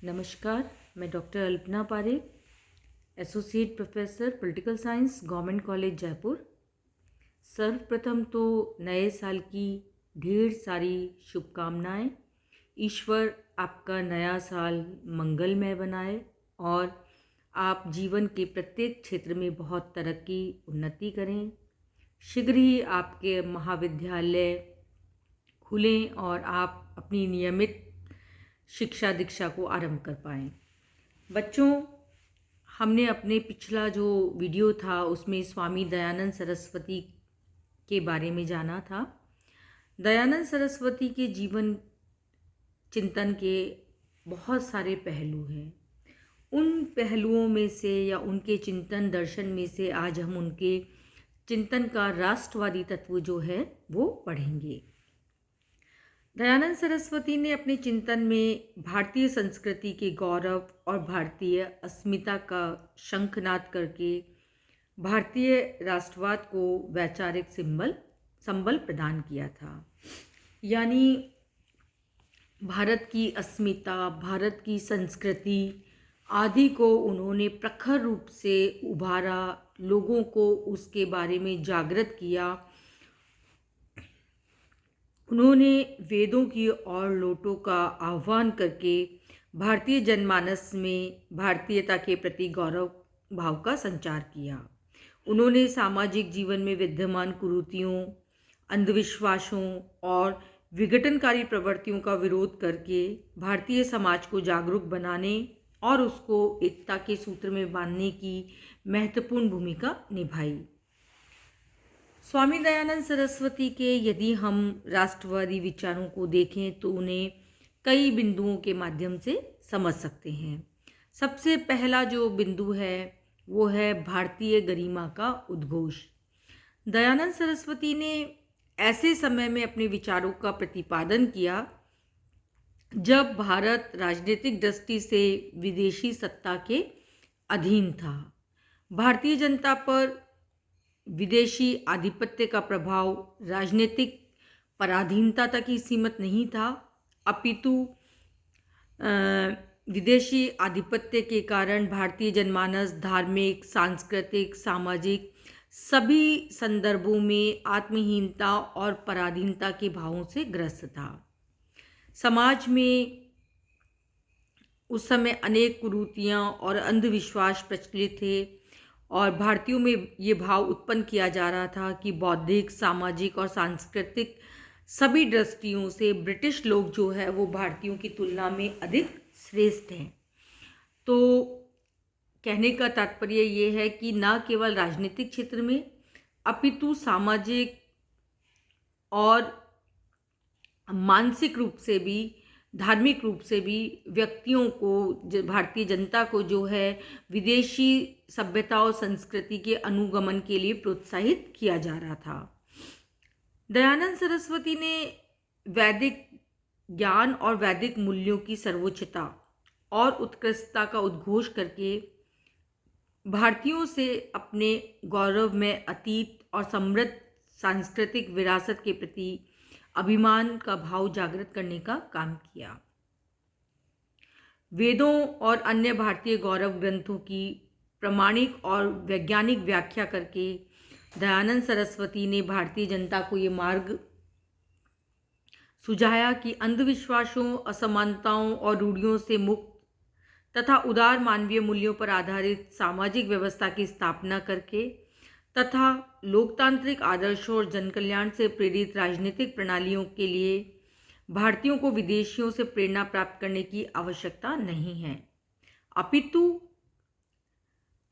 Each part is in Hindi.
नमस्कार। मैं doctor Alpana Parekh, associate professor political science, government college Jaipur. सर्वप्रथम तो नए साल की ढेर सारी शुभकामनाएं। ईश्वर आपका नया साल मंगलमय बनाए और आप जीवन के प्रत्येक क्षेत्र में बहुत तरक्की उन्नति करें। शीघ्र ही आपके महाविद्यालय खुलें और आप अपनी नियमित शिक्षा दीक्षा को आरंभ कर पाएँ। बच्चों, हमने अपने पिछला जो वीडियो था उसमें स्वामी दयानंद सरस्वती के बारे में जाना था। दयानंद सरस्वती के जीवन चिंतन के बहुत सारे पहलू हैं। उन पहलुओं में से या उनके चिंतन दर्शन में से आज हम उनके चिंतन का राष्ट्रवादी तत्व जो है वो पढ़ेंगे। दयानंद सरस्वती ने अपने चिंतन में भारतीय संस्कृति के गौरव और भारतीय अस्मिता का शंखनाद करके भारतीय राष्ट्रवाद को वैचारिक संबल प्रदान किया था। यानी भारत की अस्मिता, भारत की संस्कृति आदि को उन्होंने प्रखर रूप से उभारा, लोगों को उसके बारे में जागृत किया। उन्होंने वेदों की ओर लौटों का आह्वान करके भारतीय जनमानस में भारतीयता के प्रति गौरव भाव का संचार किया। उन्होंने सामाजिक जीवन में विद्यमान कुरीतियों, अंधविश्वासों और विघटनकारी प्रवृत्तियों का विरोध करके भारतीय समाज को जागरूक बनाने और उसको एकता के सूत्र में बांधने की महत्वपूर्ण भूमिका निभाई। स्वामी दयानंद सरस्वती के यदि हम राष्ट्रवादी विचारों को देखें तो उन्हें कई बिंदुओं के माध्यम से समझ सकते हैं। सबसे पहला जो बिंदु है वो है भारतीय गरिमा का उद्घोष। दयानंद सरस्वती ने ऐसे समय में अपने विचारों का प्रतिपादन किया जब भारत राजनीतिक दृष्टि से विदेशी सत्ता के अधीन था। भारतीय जनता पर विदेशी आधिपत्य का प्रभाव राजनीतिक पराधीनता तक ही सीमित नहीं था, अपितु विदेशी आधिपत्य के कारण भारतीय जनमानस धार्मिक, सांस्कृतिक, सामाजिक सभी संदर्भों में आत्महीनता और पराधीनता के भावों से ग्रस्त था। समाज में उस समय अनेक कुरीतियाँ और अंधविश्वास प्रचलित थे और भारतीयों में ये भाव उत्पन्न किया जा रहा था कि बौद्धिक, सामाजिक और सांस्कृतिक सभी दृष्टियों से ब्रिटिश लोग जो है वो भारतीयों की तुलना में अधिक श्रेष्ठ हैं। तो कहने का तात्पर्य ये है कि न केवल राजनीतिक क्षेत्र में अपितु सामाजिक और मानसिक रूप से भी, धार्मिक रूप से भी व्यक्तियों को, भारतीय जनता को जो है विदेशी सभ्यता और संस्कृति के अनुगमन के लिए प्रोत्साहित किया जा रहा था। दयानंद सरस्वती ने वैदिक ज्ञान और वैदिक मूल्यों की सर्वोच्चता और उत्कृष्टता का उद्घोष करके भारतीयों से अपने गौरव में अतीत और समृद्ध सांस्कृतिक विरासत के प्रति अभिमान का भाव जागृत करने का काम किया। वेदों और अन्य भारतीय गौरव ग्रंथों की प्रामाणिक और वैज्ञानिक व्याख्या करके दयानंद सरस्वती ने भारतीय जनता को ये मार्ग सुझाया कि अंधविश्वासों, असमानताओं और रूढ़ियों से मुक्त तथा उदार मानवीय मूल्यों पर आधारित सामाजिक व्यवस्था की स्थापना करके तथा लोकतांत्रिक आदर्शों और जनकल्याण से प्रेरित राजनीतिक प्रणालियों के लिए भारतीयों को विदेशियों से प्रेरणा प्राप्त करने की आवश्यकता नहीं है, अपितु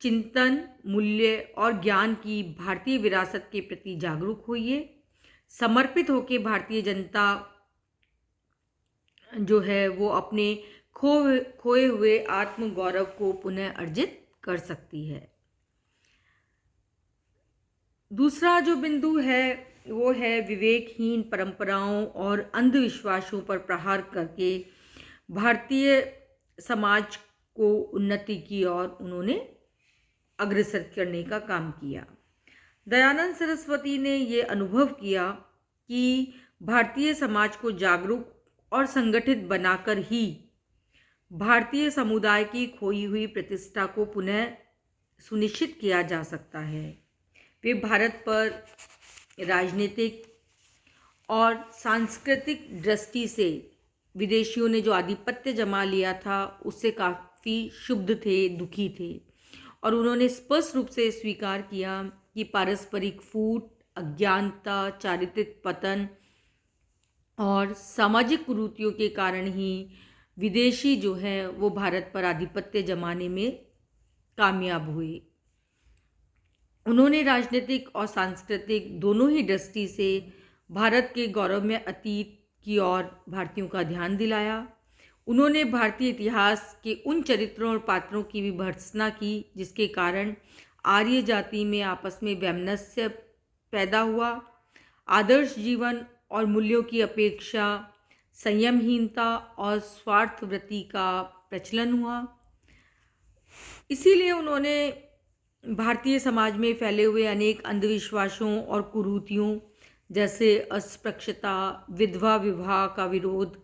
चिंतन, मूल्य और ज्ञान की भारतीय विरासत के प्रति जागरूक होइए। समर्पित होकर भारतीय जनता जो है वो अपने खोए हुए आत्मगौरव को पुनः अर्जित कर सकती है। दूसरा जो बिंदु है वो है विवेकहीन परंपराओं और अंधविश्वासों पर प्रहार करके भारतीय समाज को उन्नति की ओर उन्होंने अग्रसर करने का काम किया। दयानंद सरस्वती ने ये अनुभव किया कि भारतीय समाज को जागरूक और संगठित बनाकर ही भारतीय समुदाय की खोई हुई प्रतिष्ठा को पुनः सुनिश्चित किया जा सकता है। वे भारत पर राजनीतिक और सांस्कृतिक दृष्टि से विदेशियों ने जो आधिपत्य जमा लिया था उससे काफ़ी क्षुब्ध थे, दुखी थे, और उन्होंने स्पष्ट रूप से स्वीकार किया कि पारस्परिक फूट, अज्ञानता, चारित्रिक पतन और सामाजिक कुरीतियों के कारण ही विदेशी जो है वो भारत पर आधिपत्य जमाने में कामयाब हुए। उन्होंने राजनीतिक और सांस्कृतिक दोनों ही दृष्टि से भारत के गौरवमय अतीत की ओर भारतीयों का ध्यान दिलाया। उन्होंने भारतीय इतिहास के उन चरित्रों और पात्रों की भी भर्त्सना की जिसके कारण आर्य जाति में आपस में वैमनस्य पैदा हुआ। आदर्श जीवन और मूल्यों की अपेक्षा संयमहीनता और स्वार्थवृत्ति का प्रचलन हुआ। इसीलिए उन्होंने भारतीय समाज में फैले हुए अनेक अंधविश्वासों और कुरीतियों जैसे अस्पृश्यता, विधवा विवाह का विरोध,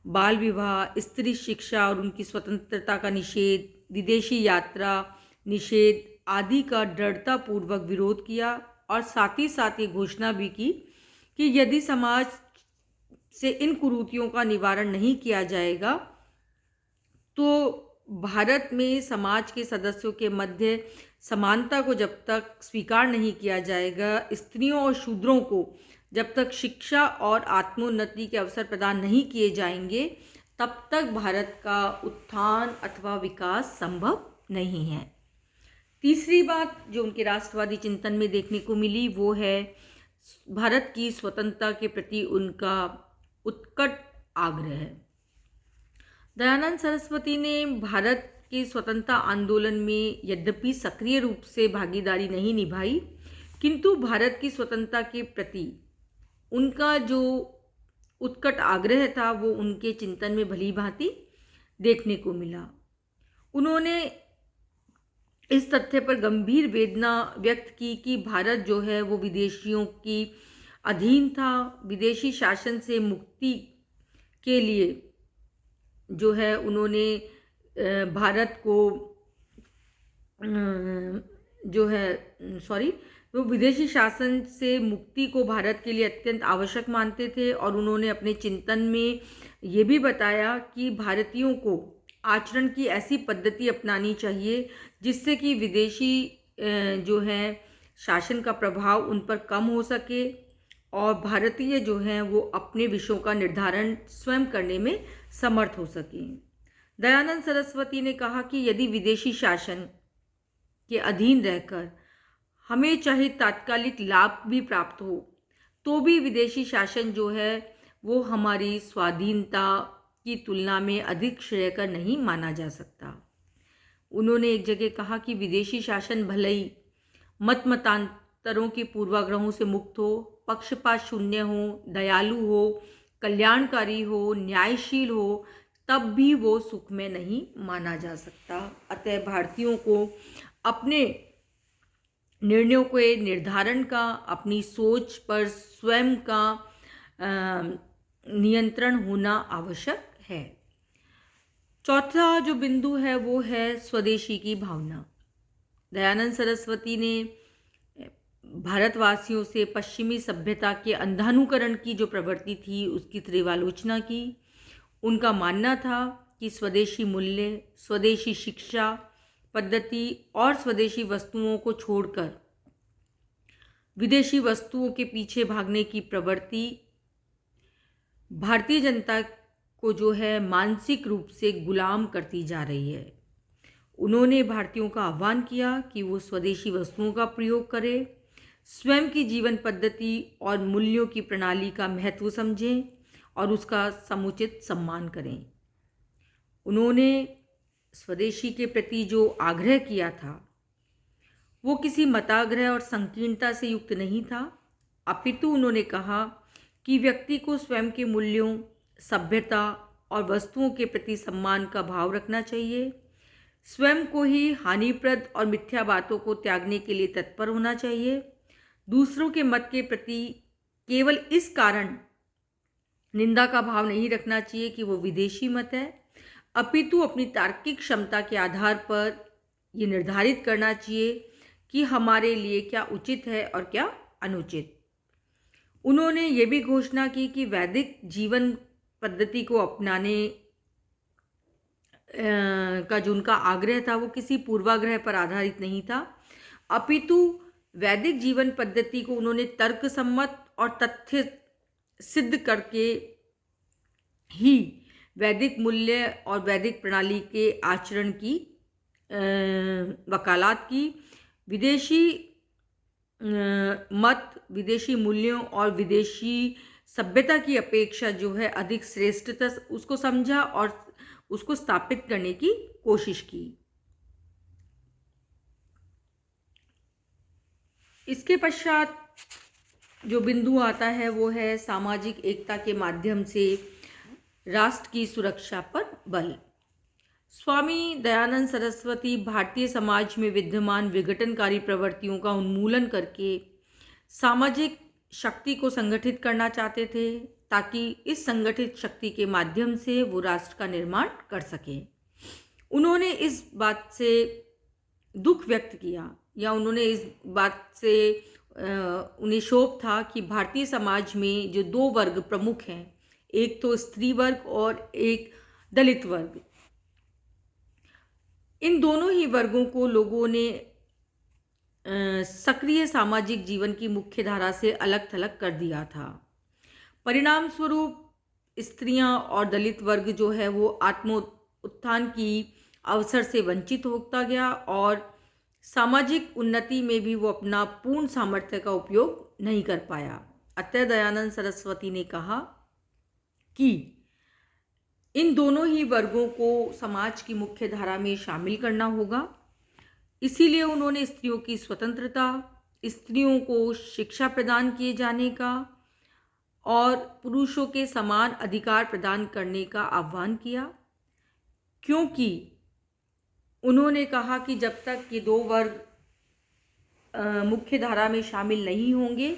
बाल विवाह, स्त्री शिक्षा और उनकी स्वतंत्रता का निषेध, विदेशी यात्रा निषेध आदि का दृढ़तापूर्वक विरोध किया और साथ ही ये घोषणा भी की कि यदि समाज से इन कुरीतियों का निवारण नहीं किया जाएगा तो भारत में समाज के सदस्यों के मध्य समानता को जब तक स्वीकार नहीं किया जाएगा, स्त्रियों और शूद्रों को जब तक शिक्षा और आत्मोन्नति के अवसर प्रदान नहीं किए जाएंगे, तब तक भारत का उत्थान अथवा विकास संभव नहीं है। तीसरी बात जो उनके राष्ट्रवादी चिंतन में देखने को मिली वो है भारत की स्वतंत्रता के प्रति उनका उत्कट आग्रह। दयानंद सरस्वती ने भारत के स्वतंत्रता आंदोलन में यद्यपि सक्रिय रूप से भागीदारी नहीं निभाई, किंतु भारत की स्वतंत्रता के प्रति उनका जो उत्कट आग्रह था वो उनके चिंतन में भली भांति देखने को मिला। उन्होंने इस तथ्य पर गंभीर वेदना व्यक्त की कि भारत जो है वो विदेशियों की अधीन था। विदेशी शासन से मुक्ति के लिए जो है उन्होंने भारत को वो विदेशी शासन से मुक्ति को भारत के लिए अत्यंत आवश्यक मानते थे और उन्होंने अपने चिंतन में ये भी बताया कि भारतीयों को आचरण की ऐसी पद्धति अपनानी चाहिए जिससे कि विदेशी जो है शासन का प्रभाव उन पर कम हो सके और भारतीय जो हैं वो अपने विषयों का निर्धारण स्वयं करने में समर्थ हो सकें। दयानंद सरस्वती ने कहा कि यदि विदेशी शासन के अधीन रहकर हमें चाहे तात्कालिक लाभ भी प्राप्त हो तो भी विदेशी शासन जो है वो हमारी स्वाधीनता की तुलना में अधिक श्रेयकर नहीं माना जा सकता। उन्होंने एक जगह कहा कि विदेशी शासन भले ही मतांतरों के पूर्वाग्रहों से मुक्त हो, पक्षपात शून्य हो, दयालु हो, कल्याणकारी हो, न्यायशील हो, तब भी वो सुखमय नहीं माना जा सकता। अतः भारतीयों को अपने निर्णयों के निर्धारण का, अपनी सोच पर स्वयं का नियंत्रण होना आवश्यक है। चौथा जो बिंदु है वो है स्वदेशी की भावना। दयानंद सरस्वती ने भारतवासियों से पश्चिमी सभ्यता के अंधानुकरण की जो प्रवृत्ति थी उसकी तीव्र आलोचना की। उनका मानना था कि स्वदेशी मूल्य, स्वदेशी शिक्षा पद्धति और स्वदेशी वस्तुओं को छोड़कर विदेशी वस्तुओं के पीछे भागने की प्रवृत्ति भारतीय जनता को जो है मानसिक रूप से गुलाम करती जा रही है। उन्होंने भारतीयों का आह्वान किया कि वो स्वदेशी वस्तुओं का प्रयोग करें, स्वयं की जीवन पद्धति और मूल्यों की प्रणाली का महत्व समझें और उसका समुचित सम्मान करें। उन्होंने स्वदेशी के प्रति जो आग्रह किया था वो किसी मताग्रह और संकीर्णता से युक्त नहीं था, अपितु उन्होंने कहा कि व्यक्ति को स्वयं के मूल्यों, सभ्यता और वस्तुओं के प्रति सम्मान का भाव रखना चाहिए। स्वयं को ही हानिप्रद और मिथ्या बातों को त्यागने के लिए तत्पर होना चाहिए। दूसरों के मत के प्रति केवल इस कारण निंदा का भाव नहीं रखना चाहिए कि वो विदेशी मत है, अपितु अपनी तार्किक क्षमता के आधार पर ये निर्धारित करना चाहिए कि हमारे लिए क्या उचित है और क्या अनुचित। उन्होंने ये भी घोषणा की कि वैदिक जीवन पद्धति को अपनाने का जो उनका आग्रह था वो किसी पूर्वाग्रह पर आधारित नहीं था, अपितु वैदिक जीवन पद्धति को उन्होंने तर्कसम्मत और तथ्य सिद्ध करके ही वैदिक मूल्य और वैदिक प्रणाली के आचरण की वकालत की। विदेशी मत, विदेशी मूल्यों और विदेशी सभ्यता की अपेक्षा जो है अधिक श्रेष्ठता उसको समझा और उसको स्थापित करने की कोशिश की। इसके पश्चात जो बिंदु आता है वो है सामाजिक एकता के माध्यम से राष्ट्र की सुरक्षा पर बल। स्वामी दयानंद सरस्वती भारतीय समाज में विद्यमान विघटनकारी प्रवृत्तियों का उन्मूलन करके सामाजिक शक्ति को संगठित करना चाहते थे, ताकि इस संगठित शक्ति के माध्यम से वो राष्ट्र का निर्माण कर सके। उन्होंने इस बात से दुख व्यक्त किया, या उन्होंने इस बात से उन्हें शोक था कि भारतीय समाज में जो दो वर्ग प्रमुख हैं, एक तो स्त्री वर्ग और एक दलित वर्ग, इन दोनों ही वर्गों को लोगों ने सक्रिय सामाजिक जीवन की मुख्य धारा से अलग थलग कर दिया था। परिणाम स्वरूप स्त्रियां और दलित वर्ग जो है वो आत्म उत्थान की अवसर से वंचित होता गया और सामाजिक उन्नति में भी वो अपना पूर्ण सामर्थ्य का उपयोग नहीं कर पाया। अतः दयानंद सरस्वती ने कहा कि इन दोनों ही वर्गों को समाज की मुख्य धारा में शामिल करना होगा। इसीलिए उन्होंने स्त्रियों की स्वतंत्रता, स्त्रियों को शिक्षा प्रदान किए जाने का और पुरुषों के समान अधिकार प्रदान करने का आह्वान किया, क्योंकि उन्होंने कहा कि जब तक ये दो वर्ग मुख्य धारा में शामिल नहीं होंगे,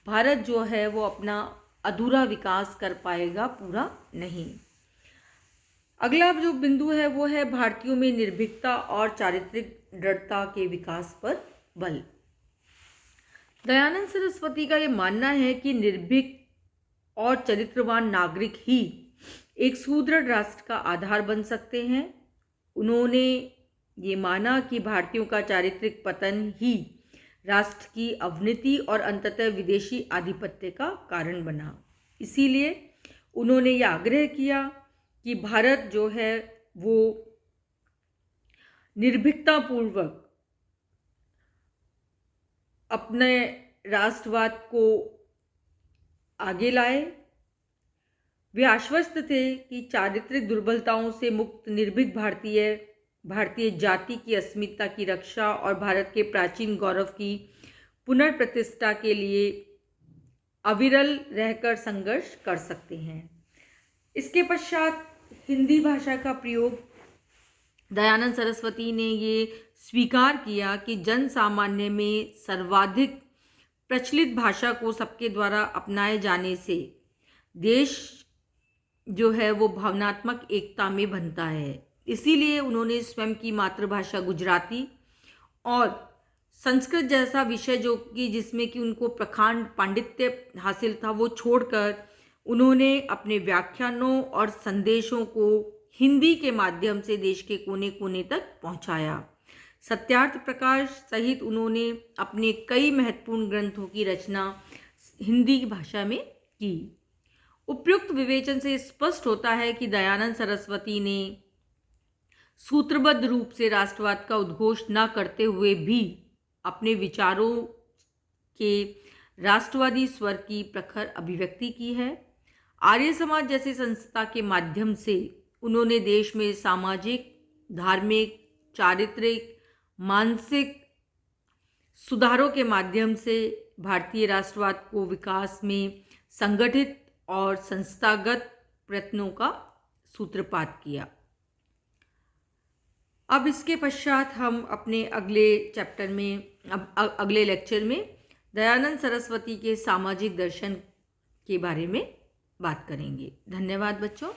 भारत जो है वो अपना अधूरा विकास कर पाएगा, पूरा नहीं। अगला जो बिंदु है वो है भारतीयों में निर्भीकता और चारित्रिक दृढ़ता के विकास पर बल। दयानंद सरस्वती का ये मानना है कि निर्भीक और चरित्रवान नागरिक ही एक सुदृढ़ राष्ट्र का आधार बन सकते हैं। उन्होंने ये माना कि भारतीयों का चारित्रिक पतन ही राष्ट्र की अवनति और अंततः विदेशी आधिपत्य का कारण बना। इसीलिए उन्होंने ये आग्रह किया कि भारत जो है वो निर्भीकतापूर्वक अपने राष्ट्रवाद को आगे लाए। वे आश्वस्त थे कि चारित्रिक दुर्बलताओं से मुक्त निर्भीक भारतीय जाति की अस्मिता की रक्षा और भारत के प्राचीन गौरव की पुनर्प्रतिष्ठा के लिए अविरल रहकर संघर्ष कर सकते हैं। इसके पश्चात हिंदी भाषा का प्रयोग, दयानंद सरस्वती ने ये स्वीकार किया कि जन सामान्य में सर्वाधिक प्रचलित भाषा को सबके द्वारा अपनाए जाने से देश जो है वो भावनात्मक एकता में बनता है। इसीलिए उन्होंने स्वयं की मातृभाषा गुजराती और संस्कृत जैसा विषय जो कि जिसमें कि उनको प्रखंड पांडित्य हासिल था, वो छोड़कर उन्होंने अपने व्याख्यानों और संदेशों को हिंदी के माध्यम से देश के कोने कोने तक पहुंचाया। सत्यार्थ प्रकाश सहित उन्होंने अपने कई महत्वपूर्ण ग्रंथों की रचना हिंदी भाषा में की। उपयुक्त विवेचन से स्पष्ट होता है कि दयानंद सरस्वती ने सूत्रबद्ध रूप से राष्ट्रवाद का उद्घोष न करते हुए भी अपने विचारों के राष्ट्रवादी स्वर की प्रखर अभिव्यक्ति की है। आर्य समाज जैसी संस्था के माध्यम से उन्होंने देश में सामाजिक, धार्मिक, चारित्रिक, मानसिक सुधारों के माध्यम से भारतीय राष्ट्रवाद को विकास में संगठित और संस्थागत प्रयत्नों का सूत्रपात किया। अब इसके पश्चात हम अपने अगले चैप्टर में, अगले लेक्चर में दयानंद सरस्वती के सामाजिक दर्शन के बारे में बात करेंगे। धन्यवाद बच्चों।